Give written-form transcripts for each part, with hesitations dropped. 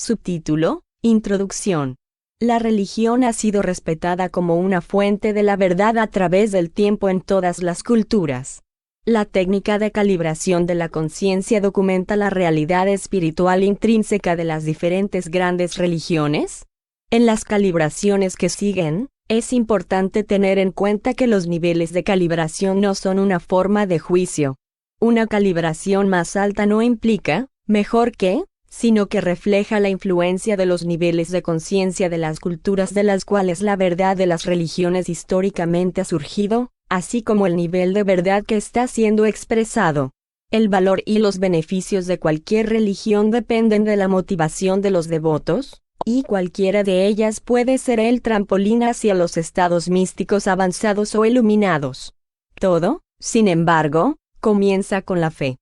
Subtítulo: Introducción. La religión ha sido respetada como una fuente de la verdad a través del tiempo en todas las culturas. La técnica de calibración de la conciencia documenta la realidad espiritual intrínseca de las diferentes grandes religiones. En las calibraciones que siguen, es importante tener en cuenta que los niveles de calibración no son una forma de juicio. Una calibración más alta no implica mejor que, sino que refleja la influencia de los niveles de conciencia de las culturas de las cuales la verdad de las religiones históricamente ha surgido, así como el nivel de verdad que está siendo expresado. El valor y los beneficios de cualquier religión dependen de la motivación de los devotos, y cualquiera de ellas puede ser el trampolín hacia los estados místicos avanzados o iluminados. Todo, sin embargo, comienza con la fe.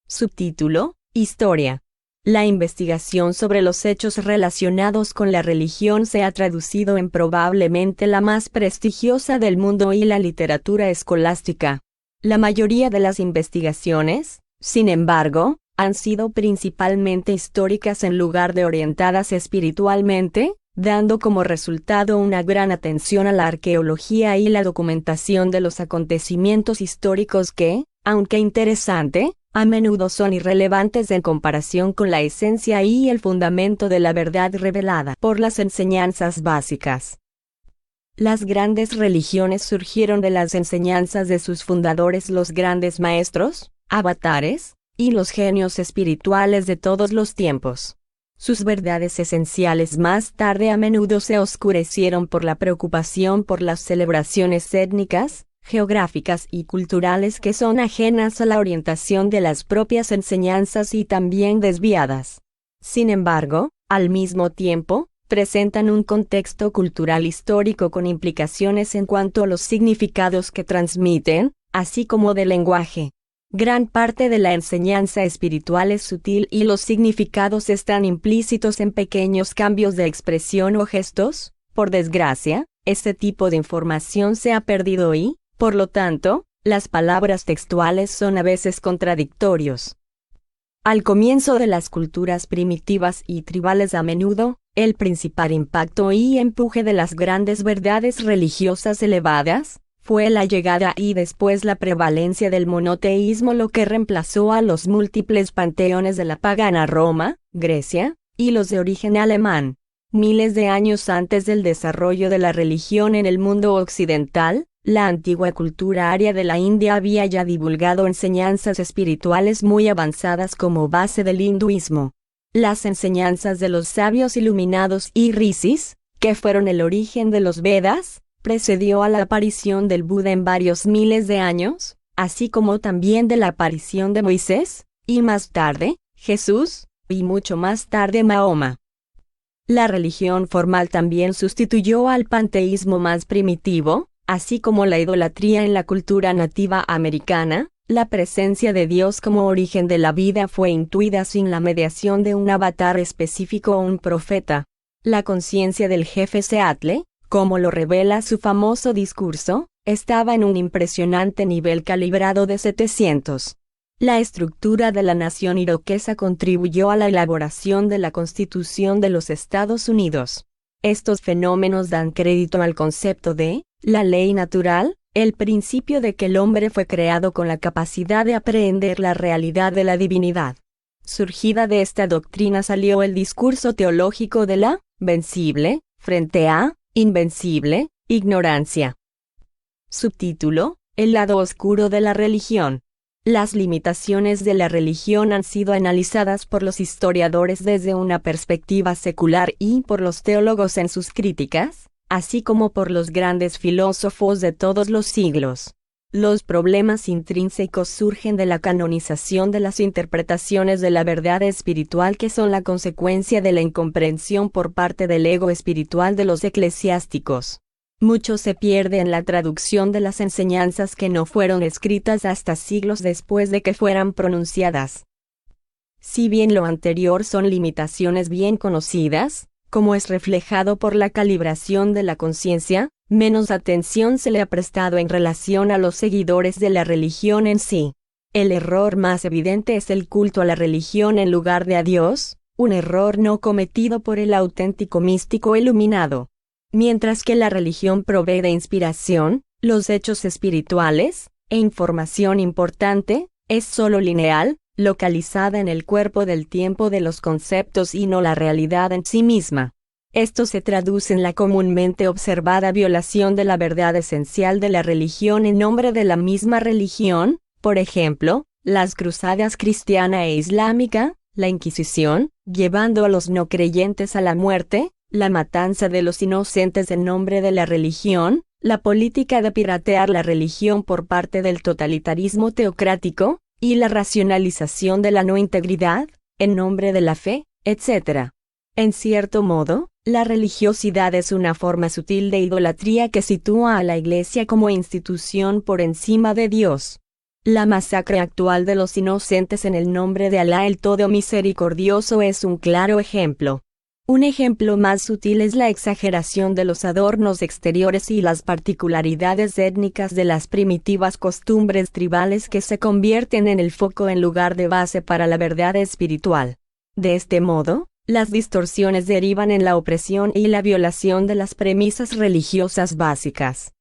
Subtítulo: Historia. La investigación sobre los hechos relacionados con la religión se ha traducido en probablemente la más prestigiosa del mundo y la literatura escolástica. La mayoría de las investigaciones, sin embargo, han sido principalmente históricas en lugar de orientadas espiritualmente, dando como resultado una gran atención a la arqueología y la documentación de los acontecimientos históricos que, aunque interesante, a menudo son irrelevantes en comparación con la esencia y el fundamento de la verdad revelada por las enseñanzas básicas. Las grandes religiones surgieron de las enseñanzas de sus fundadores, los grandes maestros, avatares, y los genios espirituales de todos los tiempos. Sus verdades esenciales más tarde a menudo se oscurecieron por la preocupación por las celebraciones étnicas, geográficas y culturales que son ajenas a la orientación de las propias enseñanzas y también desviadas. Sin embargo, al mismo tiempo, presentan un contexto cultural histórico con implicaciones en cuanto a los significados que transmiten, así como del lenguaje. Gran parte de la enseñanza espiritual es sutil y los significados están implícitos en pequeños cambios de expresión o gestos. Por desgracia, este tipo de información se ha perdido y, por lo tanto, las palabras textuales son a veces contradictorios. Al comienzo de las culturas primitivas y tribales a menudo, el principal impacto y empuje de las grandes verdades religiosas elevadas, fue la llegada y después la prevalencia del monoteísmo, lo que reemplazó a los múltiples panteones de la pagana Roma, Grecia, y los de origen alemán. Miles de años antes del desarrollo de la religión en el mundo occidental, la antigua cultura aria de la India había ya divulgado enseñanzas espirituales muy avanzadas como base del hinduismo. Las enseñanzas de los sabios iluminados y rishis, que fueron el origen de los Vedas, precedió a la aparición del Buda en varios miles de años, así como también de la aparición de Moisés, y más tarde, Jesús, y mucho más tarde Mahoma. La religión formal también sustituyó al panteísmo más primitivo, así como la idolatría en la cultura nativa americana. La presencia de Dios como origen de la vida fue intuida sin la mediación de un avatar específico o un profeta. La conciencia del jefe Seattle, como lo revela su famoso discurso, estaba en un impresionante nivel calibrado de 700. La estructura de la nación iroquesa contribuyó a la elaboración de la Constitución de los Estados Unidos. Estos fenómenos dan crédito al concepto de la ley natural, el principio de que el hombre fue creado con la capacidad de aprehender la realidad de la divinidad. Surgida de esta doctrina salió el discurso teológico de la vencible, frente a invencible, ignorancia. Subtítulo: El lado oscuro de la religión. Las limitaciones de la religión han sido analizadas por los historiadores desde una perspectiva secular y por los teólogos en sus críticas, así como por los grandes filósofos de todos los siglos. Los problemas intrínsecos surgen de la canonización de las interpretaciones de la verdad espiritual, que son la consecuencia de la incomprensión por parte del ego espiritual de los eclesiásticos. Mucho se pierde en la traducción de las enseñanzas que no fueron escritas hasta siglos después de que fueran pronunciadas. Si bien lo anterior son limitaciones bien conocidas, como es reflejado por la calibración de la conciencia, menos atención se le ha prestado en relación a los seguidores de la religión en sí. El error más evidente es el culto a la religión en lugar de a Dios, un error no cometido por el auténtico místico iluminado. Mientras que la religión provee de inspiración, los hechos espirituales, e información importante, es sólo lineal, localizada en el cuerpo del tiempo de los conceptos y no la realidad en sí misma. Esto se traduce en la comúnmente observada violación de la verdad esencial de la religión en nombre de la misma religión, por ejemplo, las cruzadas cristiana e islámica, la Inquisición, llevando a los no creyentes a la muerte, la matanza de los inocentes en nombre de la religión, la política de piratear la religión por parte del totalitarismo teocrático, y la racionalización de la no integridad, en nombre de la fe, etc. En cierto modo, la religiosidad es una forma sutil de idolatría que sitúa a la Iglesia como institución por encima de Dios. La masacre actual de los inocentes en el nombre de Alá el Todo Misericordioso es un claro ejemplo. Un ejemplo más sutil es la exageración de los adornos exteriores y las particularidades étnicas de las primitivas costumbres tribales que se convierten en el foco en lugar de base para la verdad espiritual. De este modo, las distorsiones derivan en la opresión y la violación de las premisas religiosas básicas.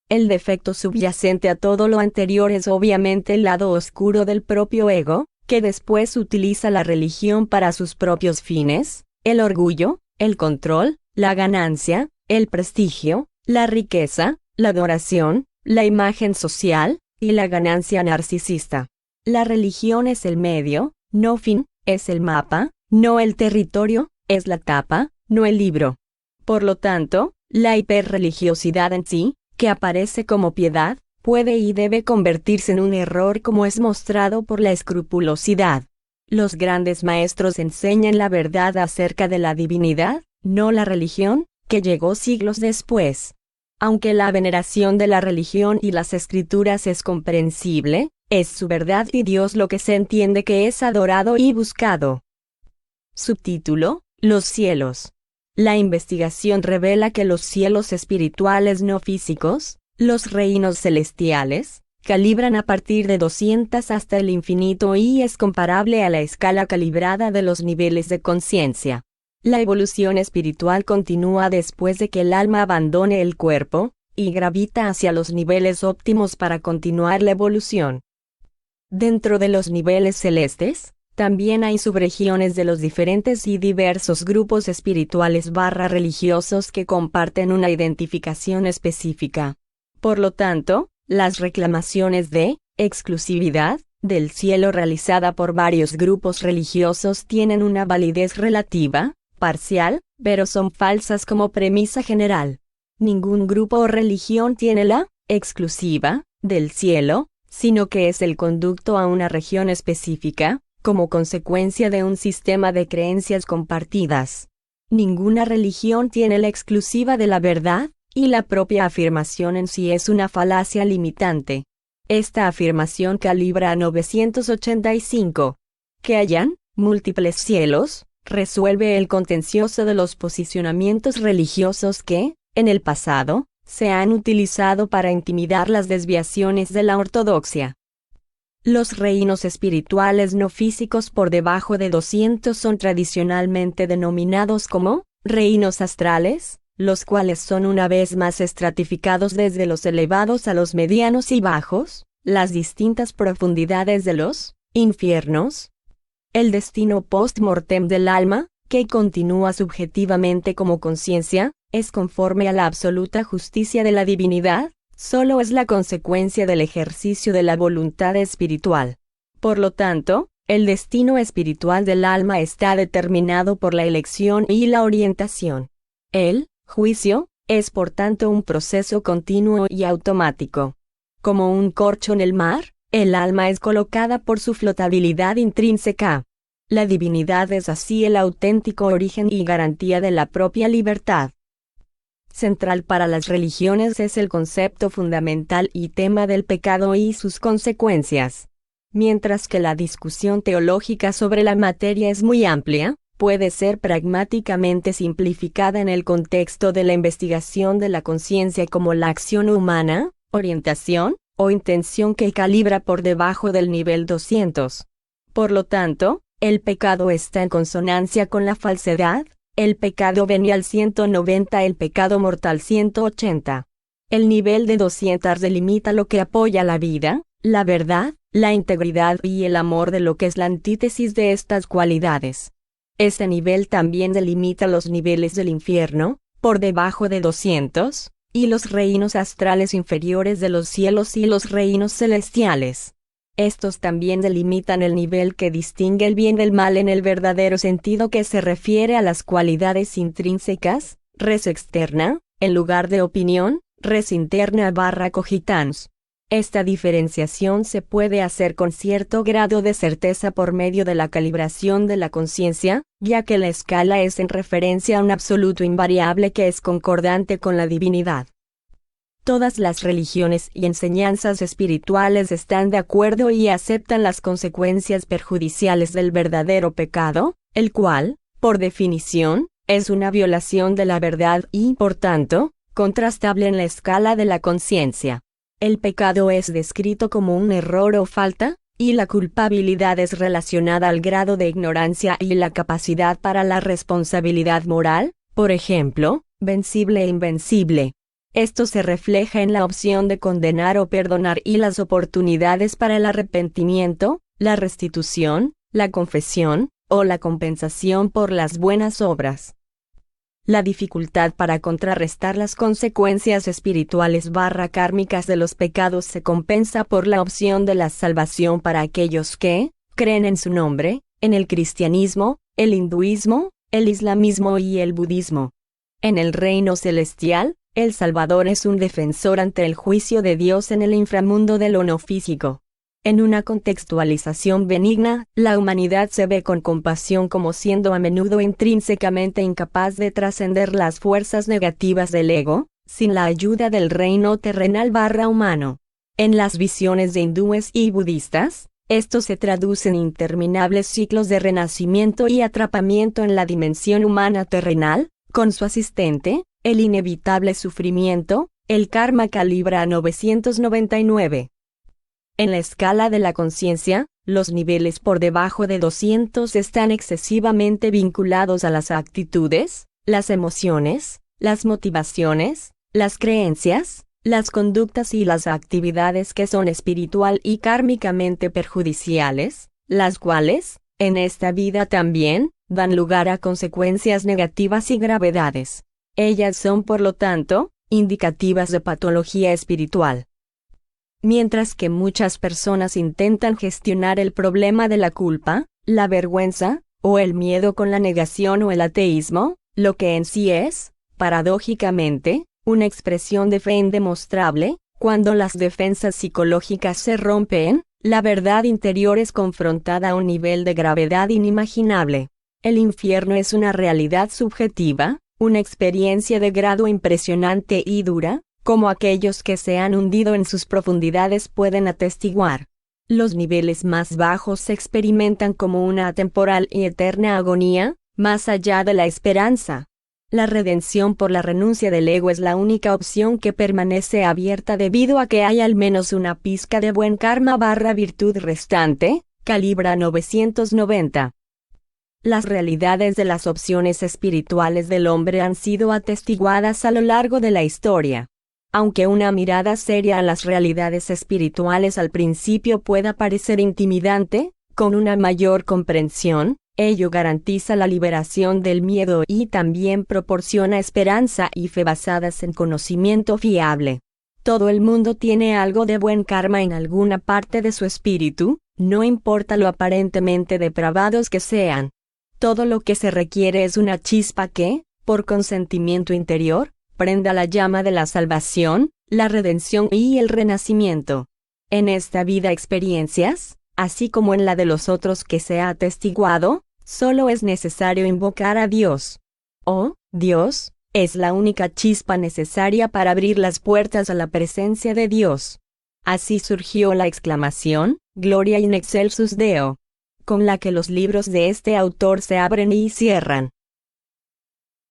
El defecto subyacente a todo lo anterior es obviamente el lado oscuro del propio ego, que después utiliza la religión para sus propios fines, el orgullo, el control, la ganancia, el prestigio, la riqueza, la adoración, la imagen social, y la ganancia narcisista. La religión es el medio, no fin, es el mapa, no el territorio, es la tapa, no el libro. Por lo tanto, la hiperreligiosidad en sí, que aparece como piedad, puede y debe convertirse en un error como es mostrado por la escrupulosidad. Los grandes maestros enseñan la verdad acerca de la divinidad, no la religión, que llegó siglos después. Aunque la veneración de la religión y las escrituras es comprensible, es su verdad y Dios lo que se entiende que es adorado y buscado. Subtítulo: Los cielos. La investigación revela que los cielos espirituales no físicos, los reinos celestiales, calibran a partir de 200 hasta el infinito y es comparable a la escala calibrada de los niveles de conciencia. La evolución espiritual continúa después de que el alma abandone el cuerpo, y gravita hacia los niveles óptimos para continuar la evolución. Dentro de los niveles celestes, también hay subregiones de los diferentes y diversos grupos espirituales religiosos que comparten una identificación específica. Por lo tanto, las reclamaciones de exclusividad del cielo realizada por varios grupos religiosos tienen una validez relativa, parcial, pero son falsas como premisa general. Ningún grupo o religión tiene la exclusiva del cielo, sino que es el conducto a una región específica, como consecuencia de un sistema de creencias compartidas. Ninguna religión tiene la exclusiva de la verdad, y la propia afirmación en sí es una falacia limitante. Esta afirmación calibra a 985. Que hayan múltiples cielos, resuelve el contencioso de los posicionamientos religiosos que, en el pasado, se han utilizado para intimidar las desviaciones de la ortodoxia. Los reinos espirituales no físicos por debajo de 200 son tradicionalmente denominados como reinos astrales, los cuales son una vez más estratificados desde los elevados a los medianos y bajos, las distintas profundidades de los infiernos. El destino post-mortem del alma, que continúa subjetivamente como conciencia, es conforme a la absoluta justicia de la divinidad, solo es la consecuencia del ejercicio de la voluntad espiritual. Por lo tanto, el destino espiritual del alma está determinado por la elección y la orientación. El juicio es por tanto un proceso continuo y automático. Como un corcho en el mar, el alma es colocada por su flotabilidad intrínseca. La divinidad es así el auténtico origen y garantía de la propia libertad. Central para las religiones es el concepto fundamental y tema del pecado y sus consecuencias. Mientras que la discusión teológica sobre la materia es muy amplia, puede ser pragmáticamente simplificada en el contexto de la investigación de la conciencia como la acción humana, orientación, o intención que calibra por debajo del nivel 200. Por lo tanto, el pecado está en consonancia con la falsedad, el pecado venial 190, el pecado mortal 180. El nivel de 200 delimita lo que apoya la vida, la verdad, la integridad y el amor de lo que es la antítesis de estas cualidades. Este nivel también delimita los niveles del infierno, por debajo de 200, y los reinos astrales inferiores de los cielos y los reinos celestiales. Estos también delimitan el nivel que distingue el bien del mal en el verdadero sentido que se refiere a las cualidades intrínsecas, res externa, en lugar de opinión, res interna / cogitans. Esta diferenciación se puede hacer con cierto grado de certeza por medio de la calibración de la conciencia, ya que la escala es en referencia a un absoluto invariable que es concordante con la divinidad. Todas las religiones y enseñanzas espirituales están de acuerdo y aceptan las consecuencias perjudiciales del verdadero pecado, el cual, por definición, es una violación de la verdad y, por tanto, contrastable en la escala de la conciencia. El pecado es descrito como un error o falta, y la culpabilidad es relacionada al grado de ignorancia y la capacidad para la responsabilidad moral, por ejemplo, vencible e invencible. Esto se refleja en la opción de condenar o perdonar y las oportunidades para el arrepentimiento, la restitución, la confesión, o la compensación por las buenas obras. La dificultad para contrarrestar las consecuencias espirituales / kármicas de los pecados se compensa por la opción de la salvación para aquellos que creen en su nombre, en el cristianismo, el hinduismo, el islamismo y el budismo. En el reino celestial, el Salvador es un defensor ante el juicio de Dios en el inframundo de lo no físico. En una contextualización benigna, la humanidad se ve con compasión como siendo a menudo intrínsecamente incapaz de trascender las fuerzas negativas del ego, sin la ayuda del reino terrenal / humano. En las visiones de hindúes y budistas, esto se traduce en interminables ciclos de renacimiento y atrapamiento en la dimensión humana terrenal, con su asistente, el inevitable sufrimiento, el karma calibra 999. En la escala de la conciencia, los niveles por debajo de 200 están excesivamente vinculados a las actitudes, las emociones, las motivaciones, las creencias, las conductas y las actividades que son espiritual y kármicamente perjudiciales, las cuales, en esta vida también, dan lugar a consecuencias negativas y gravedades. Ellas son, por lo tanto, indicativas de patología espiritual. Mientras que muchas personas intentan gestionar el problema de la culpa, la vergüenza, o el miedo con la negación o el ateísmo, lo que en sí es, paradójicamente, una expresión de fe indemostrable, cuando las defensas psicológicas se rompen, la verdad interior es confrontada a un nivel de gravedad inimaginable. El infierno es una realidad subjetiva, una experiencia de grado impresionante y dura, como aquellos que se han hundido en sus profundidades pueden atestiguar. Los niveles más bajos se experimentan como una atemporal y eterna agonía, más allá de la esperanza. La redención por la renuncia del ego es la única opción que permanece abierta debido a que hay al menos una pizca de buen karma / virtud restante, calibra 990. Las realidades de las opciones espirituales del hombre han sido atestiguadas a lo largo de la historia. Aunque una mirada seria a las realidades espirituales al principio pueda parecer intimidante, con una mayor comprensión, ello garantiza la liberación del miedo y también proporciona esperanza y fe basadas en conocimiento fiable. Todo el mundo tiene algo de buen karma en alguna parte de su espíritu, no importa lo aparentemente depravados que sean. Todo lo que se requiere es una chispa que, por consentimiento interior, prenda la llama de la salvación, la redención y el renacimiento. En esta vida experiencias, así como en la de los otros que se ha atestiguado, solo es necesario invocar a Dios. Oh, Dios, es la única chispa necesaria para abrir las puertas a la presencia de Dios. Así surgió la exclamación, Gloria in excelsis Deo, con la que los libros de este autor se abren y cierran.